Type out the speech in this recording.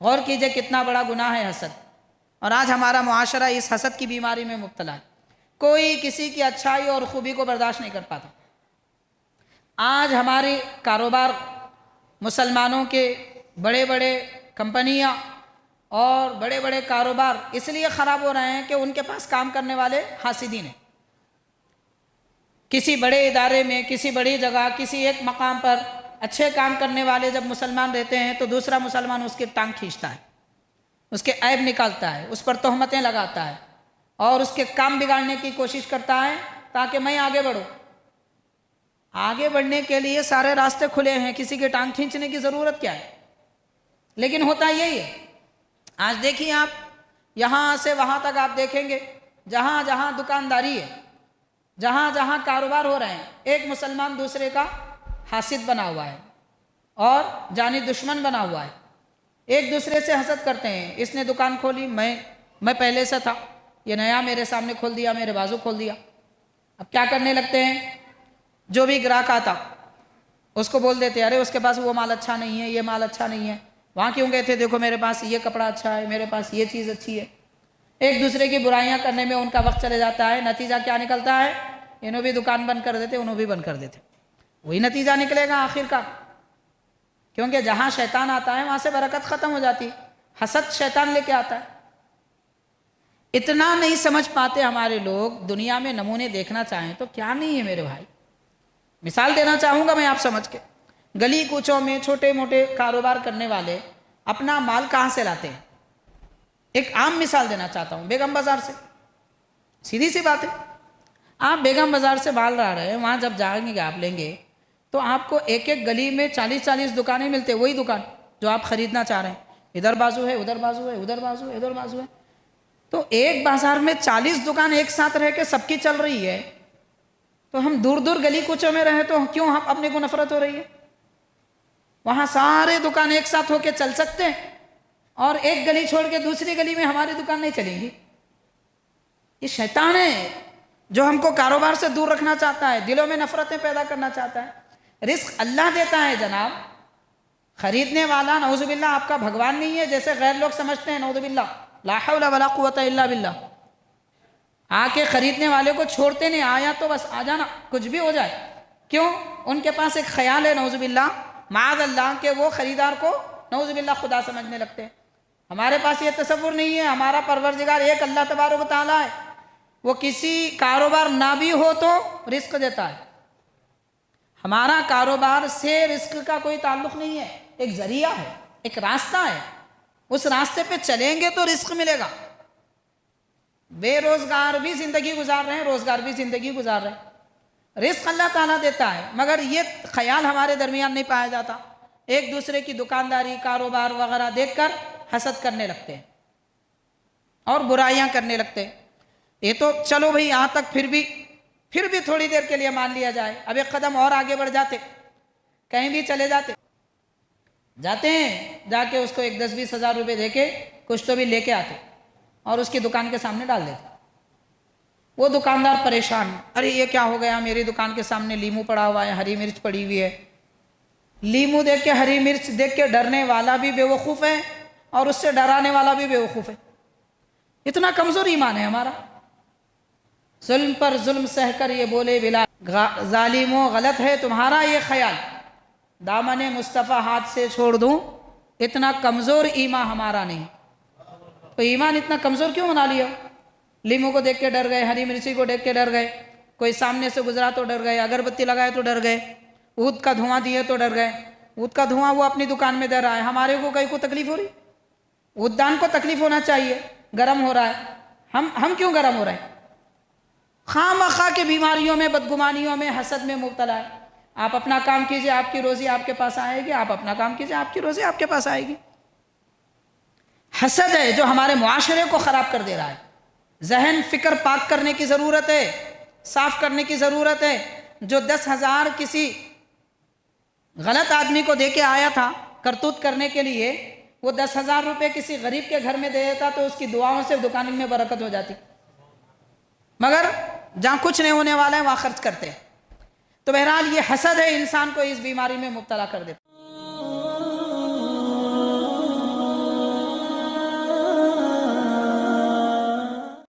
غور کیجئے کتنا بڑا گناہ ہے حسد، اور آج ہمارا معاشرہ اس حسد کی بیماری میں مبتلا ہے۔ کوئی کسی کی اچھائی اور خوبی کو برداشت نہیں کر پاتا۔ آج ہماری کاروبار، مسلمانوں کے بڑے بڑے کمپنیاں اور بڑے بڑے کاروبار اس لیے خراب ہو رہے ہیں کہ ان کے پاس کام کرنے والے حاسدین ہیں۔ کسی بڑے ادارے میں، کسی بڑی جگہ، کسی ایک مقام پر اچھے کام کرنے والے جب مسلمان رہتے ہیں تو دوسرا مسلمان اس کی ٹانگ کھینچتا ہے، اس کے عیب نکالتا ہے، اس پر تہمتیں لگاتا ہے اور اس کے کام بگاڑنے کی کوشش کرتا ہے تاکہ میں آگے بڑھوں۔ آگے بڑھنے کے لیے سارے راستے کھلے ہیں، کسی کے ٹانگ کھینچنے کی ضرورت کیا ہے؟ لیکن ہوتا یہی ہے۔ آج دیکھیے آپ، یہاں سے وہاں تک آپ دیکھیں گے، جہاں جہاں دکانداری ہے، جہاں جہاں کاروبار ہو رہے ہیں، ایک مسلمان دوسرے کا حاسد بنا ہوا ہے اور جانی دشمن بنا ہوا ہے۔ ایک دوسرے سے حسد کرتے ہیں، اس نے دکان کھولی، میں پہلے سے تھا، یہ نیا میرے سامنے کھول دیا، میرے بازو کھول دیا۔ اب کیا کرنے لگتے ہیں؟ جو بھی گراہک آتا اس کو بول دیتے، ارے اس کے پاس وہ مال اچھا نہیں ہے، یہ مال اچھا نہیں ہے، وہاں کیوں گئے تھے؟ دیکھو میرے پاس یہ کپڑا اچھا ہے، میرے پاس یہ چیز اچھی ہے۔ ایک دوسرے کی برائیاں کرنے میں ان کا وقت چلے جاتا ہے۔ نتیجہ کیا نکلتا ہے؟ انہوں بھی دکان بند کر دیتے، انہوں بھی بند کر دیتے۔ وہی نتیجہ نکلے گا آخر کا، کیونکہ جہاں شیطان آتا ہے وہاں سے برکت ختم ہو جاتی۔ حسد شیطان لے کے آتا ہے۔ اتنا نہیں سمجھ پاتے ہمارے لوگ۔ دنیا میں نمونے دیکھنا چاہیں تو کیا نہیں ہے میرے بھائی۔ مثال دینا چاہوں گا میں آپ سمجھ کے۔ گلی کوچوں میں چھوٹے موٹے کاروبار کرنے والے اپنا مال کہاں سے لاتے ہیں؟ ایک عام مثال دینا چاہتا ہوں، بیگم بازار سے۔ سیدھی سی بات ہے، آپ بیگم بازار سے مال لا رہے ہیں، وہاں جب جائیں گے آپ لیں گے تو آپ کو ایک ایک گلی میں 40 دکانیں ملتے، وہی دکان جو آپ خریدنا چاہ رہے ہیں۔ ادھر بازو ہے، ادھر بازو ہے، ادھر بازو ہے، ادھر بازو ہے۔ تو ایک بازار میں 40 دکان ایک ساتھ رہ کے سب کی چل رہی ہے، تو ہم دور دور گلی کوچوں میں رہیں تو کیوں ہم اپنے کو نفرت ہو رہی ہے؟ وہاں سارے دکان ایک ساتھ ہو کے چل سکتے ہیں، اور ایک گلی چھوڑ کے دوسری گلی میں ہماری دکان نہیں چلیں گی۔ یہ شیطان ہے جو ہم کو کاروبار سے دور رکھنا چاہتا ہے، دلوں میں نفرتیں پیدا کرنا چاہتا ہے۔ رزق اللہ دیتا ہے جناب، خریدنے والا نعوذ باللہ آپ کا بھگوان نہیں ہے جیسے غیر لوگ سمجھتے ہیں، نعوذ باللہ، لا حول ولا قوت الا باللہ۔ آ کے خریدنے والے کو چھوڑتے نہیں، آیا تو بس آ جانا، کچھ بھی ہو جائے۔ کیوں؟ ان کے پاس ایک خیال ہے نعوذ باللہ، معاذ اللہ، کہ وہ خریدار کو نعوذ باللہ خدا سمجھنے لگتے ہیں۔ ہمارے پاس یہ تصور نہیں ہے، ہمارا پروردگار ایک اللہ تبارک و تعالیٰ ہے، وہ کسی کاروبار نہ بھی ہو تو رزق دیتا ہے۔ ہمارا کاروبار سے رزق کا کوئی تعلق نہیں ہے، ایک ذریعہ ہے، ایک راستہ ہے، اس راستے پہ چلیں گے تو رزق ملے گا۔ بے روزگار بھی زندگی گزار رہے ہیں، روزگار بھی زندگی گزار رہے ہیں، رزق اللہ تعالیٰ دیتا ہے، مگر یہ خیال ہمارے درمیان نہیں پایا جاتا۔ ایک دوسرے کی دکانداری، کاروبار وغیرہ دیکھ کر حسد کرنے لگتے ہیں اور برائیاں کرنے لگتے ہیں۔ یہ تو چلو بھئی یہاں تک پھر بھی تھوڑی دیر کے لیے مان لیا جائے، اب ایک قدم اور آگے بڑھ جاتے، کہیں بھی چلے جاتے ہیں، جا کے اس کو 10-20 ہزار روپے دے کے کچھ تو بھی لے کے آتے اور اس کی دکان کے سامنے ڈال دیتے۔ وہ دکاندار پریشان، ارے یہ کیا ہو گیا، میری دکان کے سامنے لیمو پڑا ہوا ہے، ہری مرچ پڑی ہوئی ہے۔ لیمو دیکھ کے، ہری مرچ دیکھ کے ڈرنے والا بھی بے وقوف ہے اور اس سے ڈرانے والا بھی بے وقوف ہے۔ اتنا کمزور ایمان ہے ہمارا۔ ظلم پر ظلم سہ کر یہ بولے بلا، ظالموں غلط ہے تمہارا یہ خیال، دامن مصطفیٰ ہاتھ سے چھوڑ دوں، اتنا کمزور ایمان ہمارا نہیں۔ تو ایمان اتنا کمزور کیوں بنا لیا؟ لیمو کو دیکھ کے ڈر گئے، ہری مرچی کو دیکھ کے ڈر گئے، کوئی سامنے سے گزرا تو ڈر گئے، اگربتی لگائے تو ڈر گئے، عود کا دھواں دیے تو ڈر گئے۔ عود کا دھواں وہ اپنی دکان میں دے رہا ہے، ہمارے کو کہیں کو تکلیف ہو رہی؟ عوددان کو تکلیف ہونا چاہیے، گرم ہو رہا ہے، ہم کیوں گرم ہو رہے ہیں؟ خواہ مخواہ کے بیماریوں میں، بدگمانیوں میں، حسد میں مبتلا ہے۔ آپ اپنا کام کیجئے، آپ کی روزی آپ کے پاس آئے گی، آپ اپنا کام کیجئے، آپ کی روزی آپ کے پاس آئے گی۔ حسد ہے جو ہمارے معاشرے کو خراب کر دے رہا ہے۔ ذہن فکر پاک کرنے کی ضرورت ہے، صاف کرنے کی ضرورت ہے۔ جو 10,000 کسی غلط آدمی کو دے کے آیا تھا کرتوت کرنے کے لیے، وہ 10,000 روپے کسی غریب کے گھر میں دے دیتا تو اس کی دعاؤں سے دکان میں برکت ہو جاتی، مگر جہاں کچھ نہیں ہونے والا ہے وہاں خرچ کرتے ہیں۔ تو بہرحال یہ حسد ہے، انسان کو اس بیماری میں مبتلا کر دیتا ہے۔